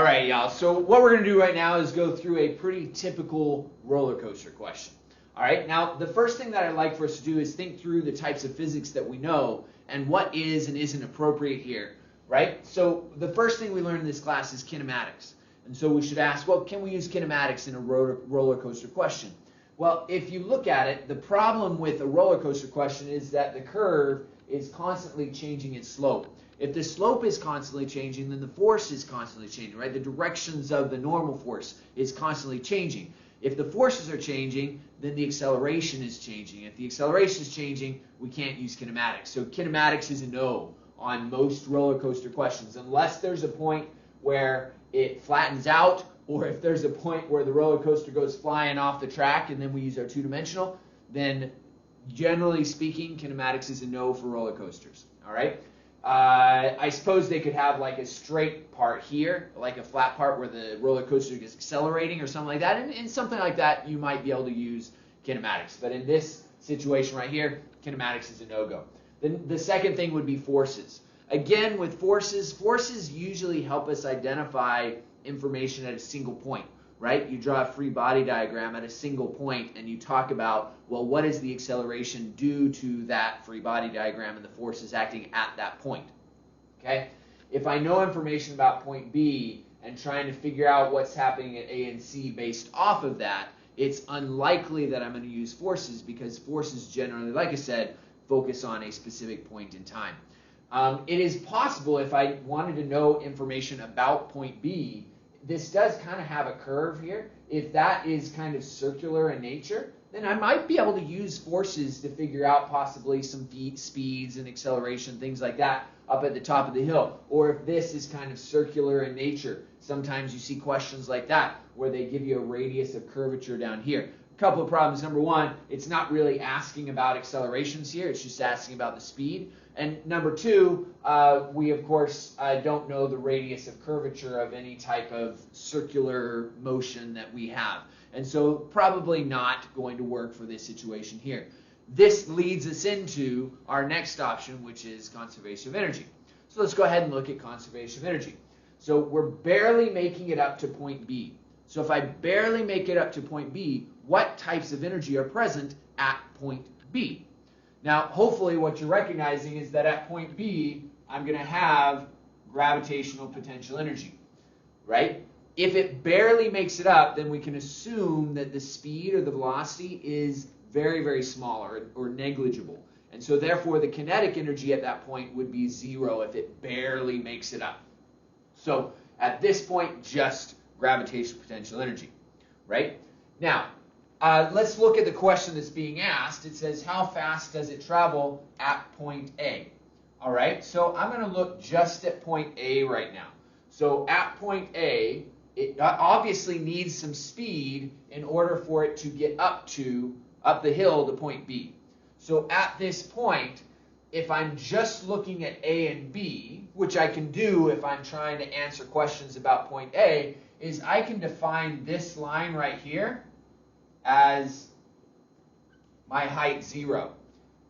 All right, y'all. So what we're going to do right now is go through a pretty typical roller coaster question. All right. Now, the first thing that I'd like for us to do is think through the types of physics that we know and what is and isn't appropriate here, right? So the first thing we learn in this class is kinematics. And so we should ask, well, can we use kinematics in a roller coaster question? Well, if you look at it, the problem with a roller coaster question is that the curve is constantly changing its slope. If the slope is constantly changing, then the force is constantly changing, right? The directions of the normal force is constantly changing. If the forces are changing, then the acceleration is changing. If the acceleration is changing, we can't use kinematics. So kinematics is a no on most roller coaster questions, unless there's a point where it flattens out, or if there's a point where the roller coaster goes flying off the track and then we use our two-dimensional, then generally speaking, kinematics is a no for roller coasters. All right. I suppose they could have like a straight part here, like a flat part where the roller coaster is accelerating or something like that. And in something like that, you might be able to use kinematics. But in this situation right here, kinematics is a no-go. Then the second thing would be forces. Again, with forces usually help us identify information at a single point, right? You draw a free body diagram at a single point and you talk about, well, what is the acceleration due to that free body diagram and the forces acting at that point, okay? If I know information about point B and trying to figure out what's happening at A and C based off of that, it's unlikely that I'm going to use forces because forces generally, like I said, focus on a specific point in time. It is possible if I wanted to know information about point B, this does kind of have a curve here. If that is kind of circular in nature, then I might be able to use forces to figure out possibly some speeds and acceleration, things like that, up at the top of the hill. Or if this is kind of circular in nature, sometimes you see questions like that where they give you a radius of curvature down here. A couple of problems. Number one, it's not really asking about accelerations here. It's just asking about the speed. And number two, we of course don't know the radius of curvature of any type of circular motion that we have. And so probably not going to work for this situation here. This leads us into our next option, which is conservation of energy. So let's go ahead and look at conservation of energy. So we're barely making it up to point B. So if I barely make it up to point B, what types of energy are present at point B? Now, hopefully what you're recognizing is that at point B, I'm going to have gravitational potential energy, right? If it barely makes it up, then we can assume that the speed or the velocity is very, very small or negligible. And so therefore, the kinetic energy at that point would be 0 if it barely makes it up. So at this point, just gravitational potential energy, right? Now, let's look at the question that's being asked. It says, how fast does it travel at point A? All right, so I'm going to look just at point A right now. So at point A, it obviously needs some speed in order for it to get up the hill to point B. So at this point, if I'm just looking at A and B, which I can do if I'm trying to answer questions about point A, is I can define this line right here as my height 0.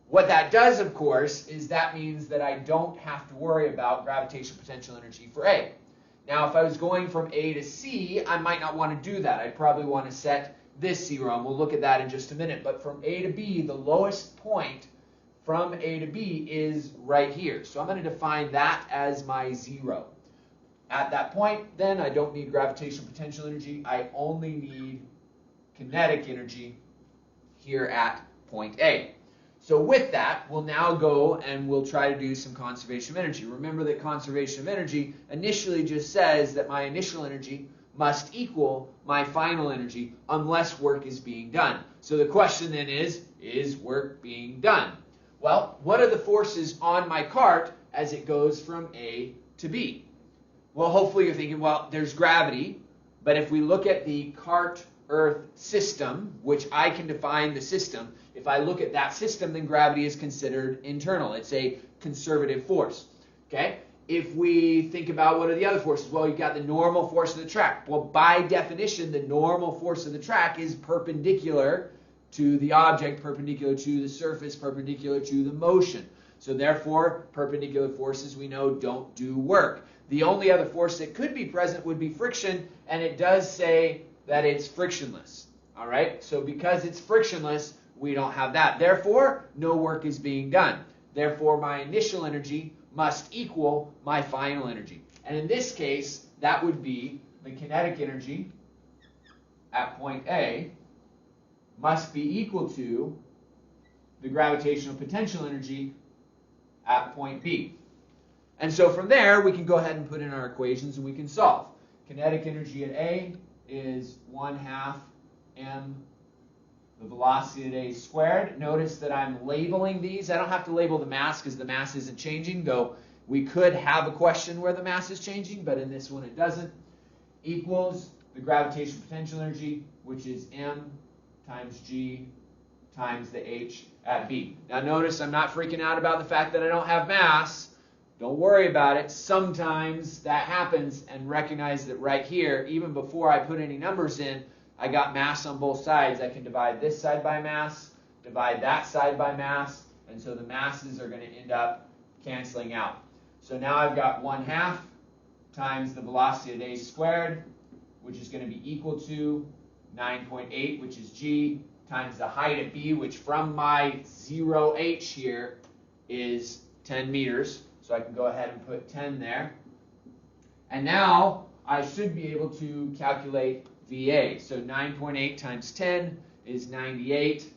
What that does, of course, is that means that I don't have to worry about gravitational potential energy for A. Now, if I was going from A to C, I might not want to do that. I'd probably want to set this 0, and we'll look at that in just a minute. But from A to B, the lowest point from A to B is right here. So I'm going to define that as my 0. At that point, then, I don't need gravitational potential energy. I only need kinetic energy here at point A. So with that, we'll now go and we'll try to do some conservation of energy. Remember that conservation of energy initially just says that my initial energy must equal my final energy unless work is being done. So the question then is work being done? Well, what are the forces on my cart as it goes from A to B? Well, hopefully you're thinking, well, there's gravity, but if we look at the cart Earth system, which I can define the system, if I look at that system, then gravity is considered internal. It's a conservative force. Okay? If we think about what are the other forces, well, you've got the normal force of the track. Well, by definition, the normal force of the track is perpendicular to the object, perpendicular to the surface, perpendicular to the motion. So therefore, perpendicular forces we know don't do work. The only other force that could be present would be friction, and it does say that it's frictionless. All right, so because it's frictionless, we don't have that. Therefore, no work is being done. Therefore, my initial energy must equal my final energy. And in this case, that would be the kinetic energy at point A must be equal to the gravitational potential energy at point B. And so from there, we can go ahead and put in our equations and we can solve. Kinetic energy at A is 1/2 m the velocity at A squared. Notice that I'm labeling these. I don't have to label the mass because the mass isn't changing, though we could have a question where the mass is changing, but in this one it doesn't. Equals the gravitational potential energy, which is m times g times the h at B. Now notice I'm not freaking out about the fact that I don't have mass. Don't worry about it. Sometimes that happens, and recognize that right here, even before I put any numbers in, I got mass on both sides. I can divide this side by mass, divide that side by mass, and so the masses are going to end up canceling out. So now I've got 1/2 times the velocity at A squared, which is going to be equal to 9.8, which is g, times the height at B, which from my 0h here is 10 meters. So I can go ahead and put 10 there. And now I should be able to calculate VA. So 9.8 times 10 is 98.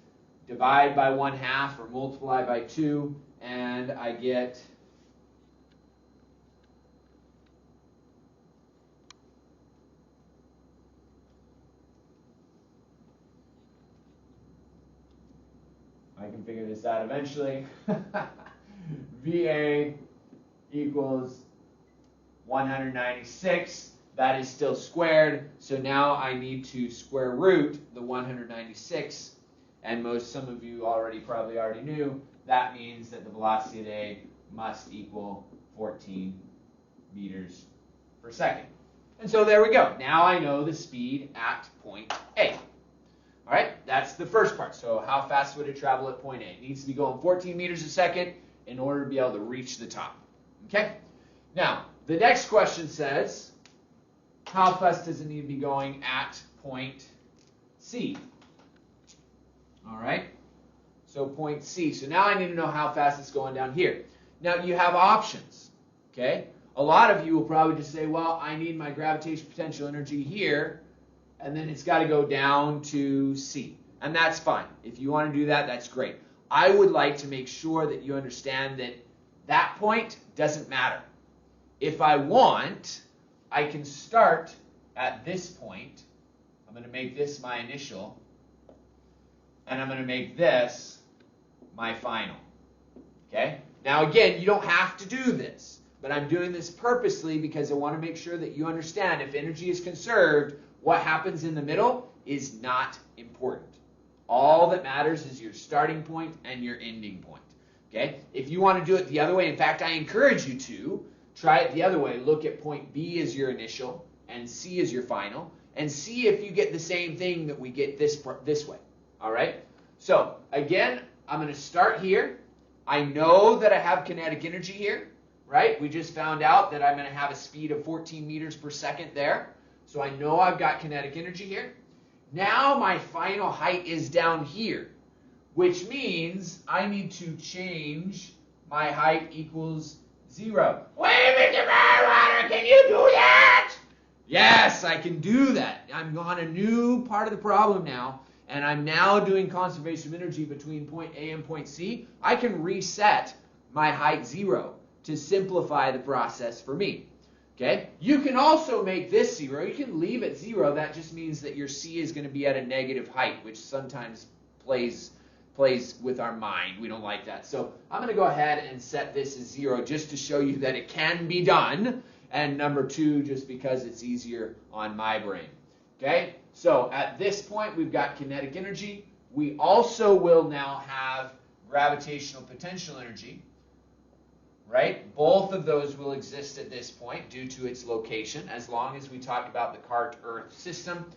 Divide by 1/2 or multiply by 2, and I get I can figure this out eventually. VA equals 196. That is still squared, so now I need to square root the 196, and some of you probably already knew that means that the velocity at A must equal 14 meters per second. And so there we go. Now I know the speed at point A. All right, that's the first part. So how fast would it travel at point A? It needs to be going 14 meters a second in order to be able to reach the top. Okay? Now, the next question says, how fast does it need to be going at point C? All right, so point C. So now I need to know how fast it's going down here. Now, you have options, okay? A lot of you will probably just say, well, I need my gravitational potential energy here, and then it's got to go down to C. And that's fine. If you want to do that, that's great. I would like to make sure that you understand that that point doesn't matter. If I want, I can start at this point. I'm going to make this my initial, and I'm going to make this my final. Okay? Now again, you don't have to do this, but I'm doing this purposely because I want to make sure that you understand if energy is conserved, what happens in the middle is not important. All that matters is your starting point and your ending point. Okay? If you want to do it the other way, in fact, I encourage you to try it the other way. Look at point B as your initial and C as your final, and see if you get the same thing that we get this way. All right? So again, I'm going to start here. I know that I have kinetic energy here, right? We just found out that I'm going to have a speed of 14 meters per second there. So I know I've got kinetic energy here. Now my final height is down here, which means I need to change my height equals 0. Wait a minute, Water, can you do that? Yes, I can do that. I'm on a new part of the problem now, and I'm now doing conservation of energy between point A and point C. I can reset my height 0 to simplify the process for me. Okay? You can also make this 0. You can leave it 0. That just means that your C is going to be at a negative height, which sometimes plays with our mind. We don't like that. So I'm going to go ahead and set this as 0 just to show you that it can be done. And number 2, just because it's easier on my brain. Okay? So at this point, we've got kinetic energy. We also will now have gravitational potential energy. Right? Both of those will exist at this point due to its location, as long as we talk about the cart-Earth system.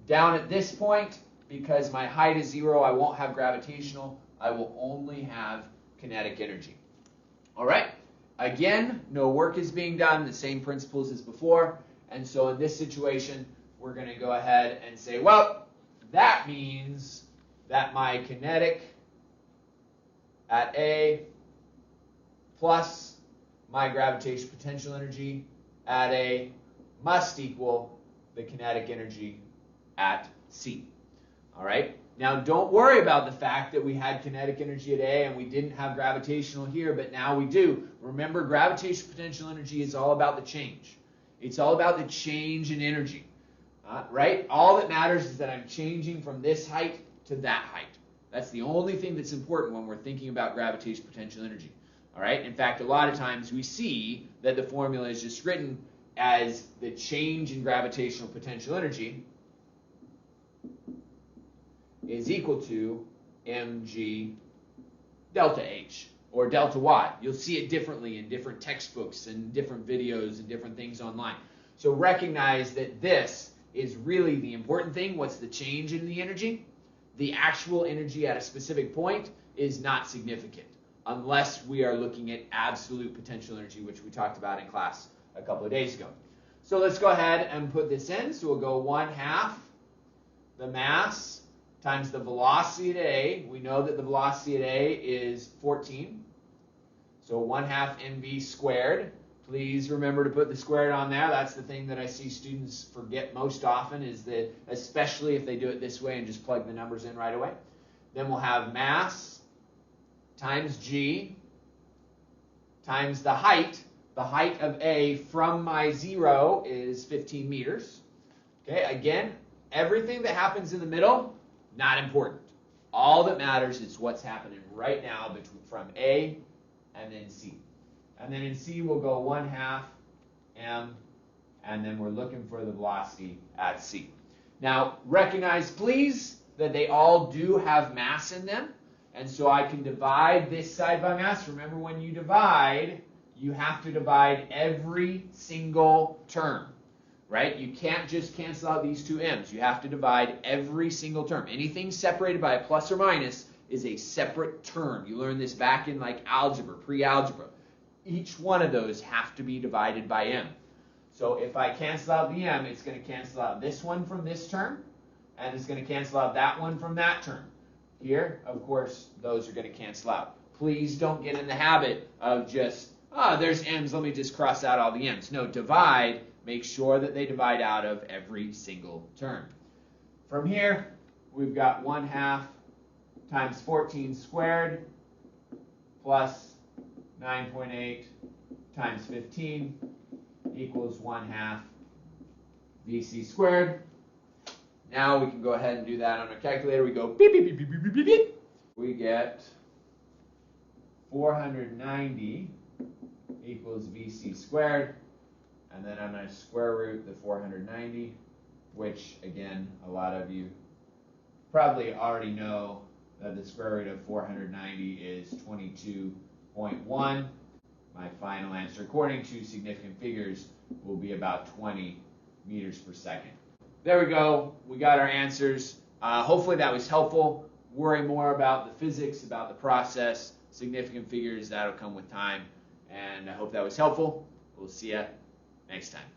Down at this point, because my height is 0, I won't have gravitational. I will only have kinetic energy. All right? Again, no work is being done, the same principles as before. And so in this situation, we're going to go ahead and say, well, that means that my kinetic at A plus my gravitational potential energy at A must equal the kinetic energy at C. All right? Now, don't worry about the fact that we had kinetic energy at A and we didn't have gravitational here, but now we do. Remember, gravitational potential energy is all about the change. It's all about the change in energy, right? All that matters is that I'm changing from this height to that height. That's the only thing that's important when we're thinking about gravitational potential energy. All right? In fact, a lot of times we see that the formula is just written as the change in gravitational potential energy is equal to mg delta h, or delta y. You'll see it differently in different textbooks and different videos and different things online. So recognize that this is really the important thing. What's the change in the energy? The actual energy at a specific point is not significant unless we are looking at absolute potential energy, which we talked about in class a couple of days ago. So let's go ahead and put this in. So we'll go 1/2 the mass times the velocity at A. We know that the velocity at A is 14. So 1/2 mv squared. Please remember to put the squared on there. That's the thing that I see students forget most often, is that, especially if they do it this way and just plug the numbers in right away. Then we'll have mass times g times the height. The height of A from my 0 is 15 meters. Okay, again, everything that happens in the middle, not important. All that matters is what's happening right now between from A and then C. And then in C, we'll go 1/2 m, and then we're looking for the velocity at C. Now, recognize, please, that they all do have mass in them. And so I can divide this side by mass. Remember, when you divide, you have to divide every single term, right? You can't just cancel out these two m's. You have to divide every single term. Anything separated by a plus or minus is a separate term. You learned this back in like algebra, pre-algebra. Each one of those have to be divided by m. So if I cancel out the m, it's going to cancel out this one from this term, and it's going to cancel out that one from that term. Here, of course, those are going to cancel out. Please don't get in the habit of just, there's m's, let me just cross out all the m's. No, divide. Make sure that they divide out of every single term. From here, we've got 1/2 times 14 squared plus 9.8 times 15 equals 1/2 VC squared. Now we can go ahead and do that on our calculator. We go beep, beep, beep, beep, beep, beep, beep. We get 490 equals VC squared. And then I'm going to square root the 490, which, again, a lot of you probably already know that the square root of 490 is 22.1. My final answer, according to significant figures, will be about 20 meters per second. There we go. We got our answers. Hopefully that was helpful. Worry more about the physics, about the process, significant figures. That'll come with time. And I hope that was helpful. We'll see you next time.